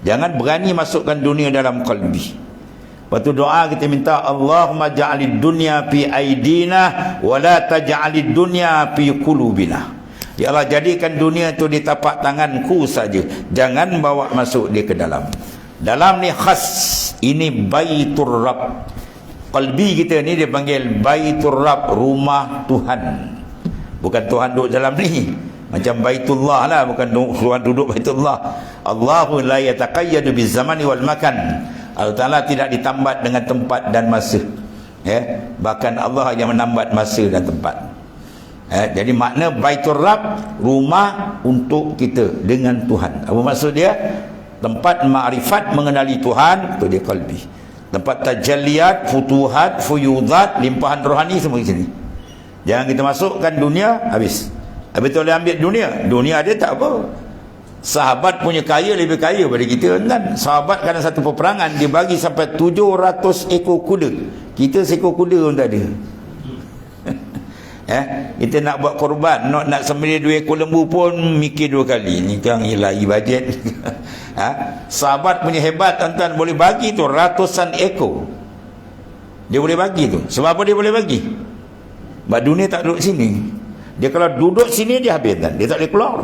Jangan berani masukkan dunia dalam qalbi. Waktu doa kita minta Allahumma ja'alid dunya fi aidina wa la taj'alid dunya fi qulubina. Ya Allah, jadikan dunia itu di tapak tanganku saja, jangan bawa masuk dia ke dalam. Dalam ni khas, ini Baitur Rabb. Qalbi kita ni dia panggil Baitur Rabb, rumah Tuhan. Bukan Tuhan duduk dalam ni macam Baitullah lah, bukan Tuhan duduk Baitullah. Allahu la yataqayyadu bizamani wal makan. Allah Ta'ala tidak ditambat dengan tempat dan masa, bahkan Allah yang menambat masa dan tempat. Jadi makna Baitur Rabb, rumah untuk kita dengan Tuhan. Apa maksud dia? Tempat ma'rifat, mengenali Tuhan, itu dia qalbi. Tempat tajalliyat, futuhat, fuyudat, limpahan rohani, semua di sini. Jangan kita masukkan dunia, habis. Habis tu boleh ambil dunia. Dunia dia tak apa. Sahabat punya kaya lebih kaya daripada kita kan. Sahabat kadang satu peperangan dia bagi sampai 700 ekor kuda. Kita seekor kuda pun tak ada. Kita nak buat korban, nak sembelih 2 ekor lembu pun mikir 2 kali. Ni kan ilahi bajet. Sahabat punya hebat tuan-tuan, boleh bagi tu ratusan ekor. Dia boleh bagi tu. Sebab apa dia boleh bagi? Sebab dunia tak duduk sini. Dia kalau duduk sini dia habis kan. Dia tak boleh keluar.